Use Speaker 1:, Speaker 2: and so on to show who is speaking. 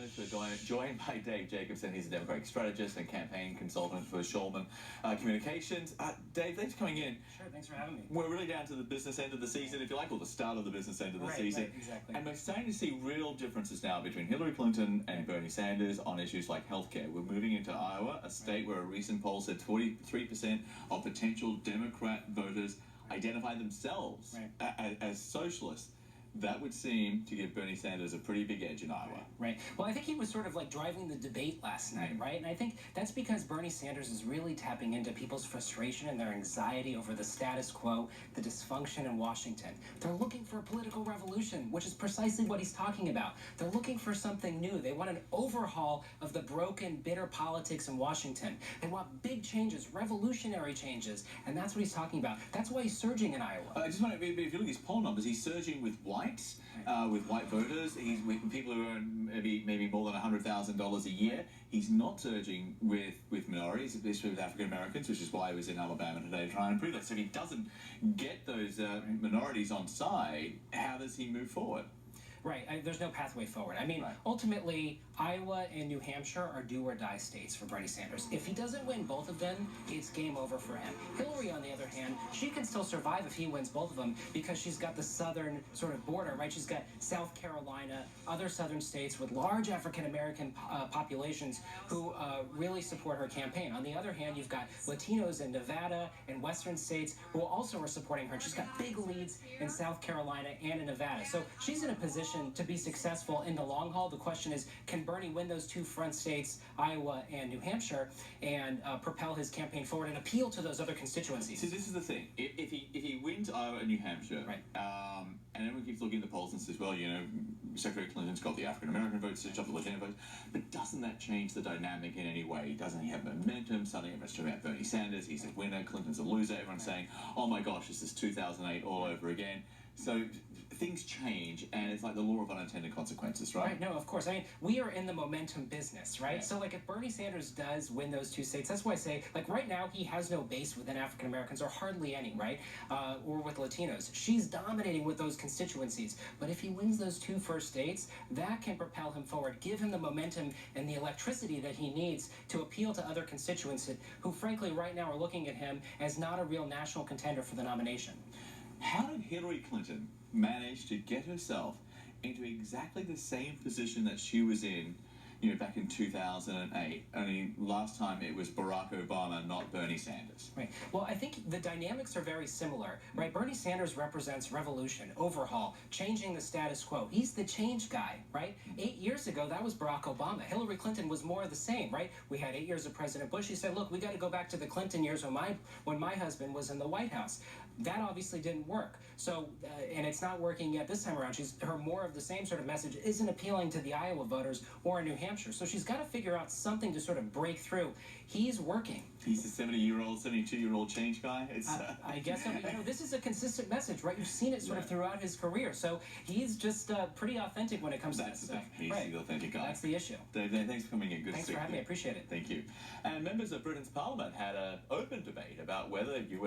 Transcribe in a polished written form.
Speaker 1: journalist. We're joined by Dave Jacobson. He's a Democratic strategist and campaign consultant for Shulman Communications. Dave, thanks for coming in.
Speaker 2: Sure, thanks for having me.
Speaker 1: We're really down to the business end of the season, if you like, or the start of the business end of the season.
Speaker 2: Right, exactly.
Speaker 1: And we're starting to see real differences now between Hillary Clinton and Bernie Sanders on issues like healthcare. We're moving into Iowa, a state where a recent poll said 43% of potential Democrat voters identify themselves as socialists. That would seem to give Bernie Sanders a pretty big edge in Iowa.
Speaker 2: Right. Well, I think he was sort of like driving the debate last night, right? And I think that's because Bernie Sanders is really tapping into people's frustration and their anxiety over the status quo, the dysfunction in Washington. They're looking for a political revolution, which is precisely what he's talking about. They're looking for something new. They want an overhaul of the broken, bitter politics in Washington. They want big changes, revolutionary changes, and that's what he's talking about. That's why he's surging in Iowa.
Speaker 1: I just want to, if you look at his poll numbers, he's surging with whites, with white voters. He's with people who earn maybe more than $100,000 a year. He's not surging with minorities, especially with African Americans, which is why he was in Alabama today trying to prove that. So if he doesn't get those minorities on side, how does he move forward?
Speaker 2: Right, there's no pathway forward. I mean, ultimately, Iowa and New Hampshire are do-or-die states for Bernie Sanders. If he doesn't win both of them, it's game over for him. Hillary, on the other hand, she can still survive if he wins both of them because she's got the southern sort of border, right? She's got South Carolina, other southern states with large African-American populations who really support her campaign. On the other hand, you've got Latinos in Nevada and western states who also are supporting her. She's got big leads in South Carolina and in Nevada. So she's in a position to be successful in the long haul. The question is, can Bernie win those two front states, Iowa and New Hampshire, and propel his campaign forward and appeal to those other constituencies?
Speaker 1: So this is the thing. If he wins Iowa and New Hampshire, and everyone keeps looking at the polls and says, well, you know, Secretary Clinton's got the African-American votes, she's got the Latino votes, but doesn't that change the dynamic in any way? Doesn't he have momentum? Suddenly everyone's talking about Bernie Sanders, he's a winner, Clinton's a loser, everyone's saying, oh my gosh, this is 2008 all over again. So things change, and it's like the law of unintended consequences, right?
Speaker 2: Right, no, of course. I mean, we are in the momentum business, right? Yeah. So, like, if Bernie Sanders does win those two states, that's why I say, like, right now, he has no base within African Americans, or hardly any, right? Or with Latinos. She's dominating with those constituencies. But if he wins those two first states, that can propel him forward, give him the momentum and the electricity that he needs to appeal to other constituents who, frankly, right now are looking at him as not a real national contender for the nomination.
Speaker 1: How did Hillary Clinton manage to get herself into exactly the same position that she was in, you know, back in 2008? Only last time it was Barack Obama, not Bernie Sanders.
Speaker 2: Right. Well, I think the dynamics are very similar, right? Bernie Sanders represents revolution, overhaul, changing the status quo. He's the change guy, right? 8 years ago, that was Barack Obama. Hillary Clinton was more of the same, right? We had 8 years of President Bush. He said, look, we got to go back to the Clinton years when my husband was in the White House. That obviously didn't work. So, and it's not working yet this time around. Her more of the same sort of message isn't appealing to the Iowa voters or in New Hampshire. So she's got to figure out something to sort of break through. He's working.
Speaker 1: He's a 70-year-old, 72-year-old change guy.
Speaker 2: I guess so. You know, this is a consistent message, right? You've seen it sort of throughout his career. So he's just pretty authentic when it comes to that stuff.
Speaker 1: He's the authentic guy.
Speaker 2: That's the issue.
Speaker 1: Dave, thanks for coming in.
Speaker 2: Thanks for having me. I appreciate it.
Speaker 1: Thank you. And members of Britain's Parliament had an open debate about whether U.S.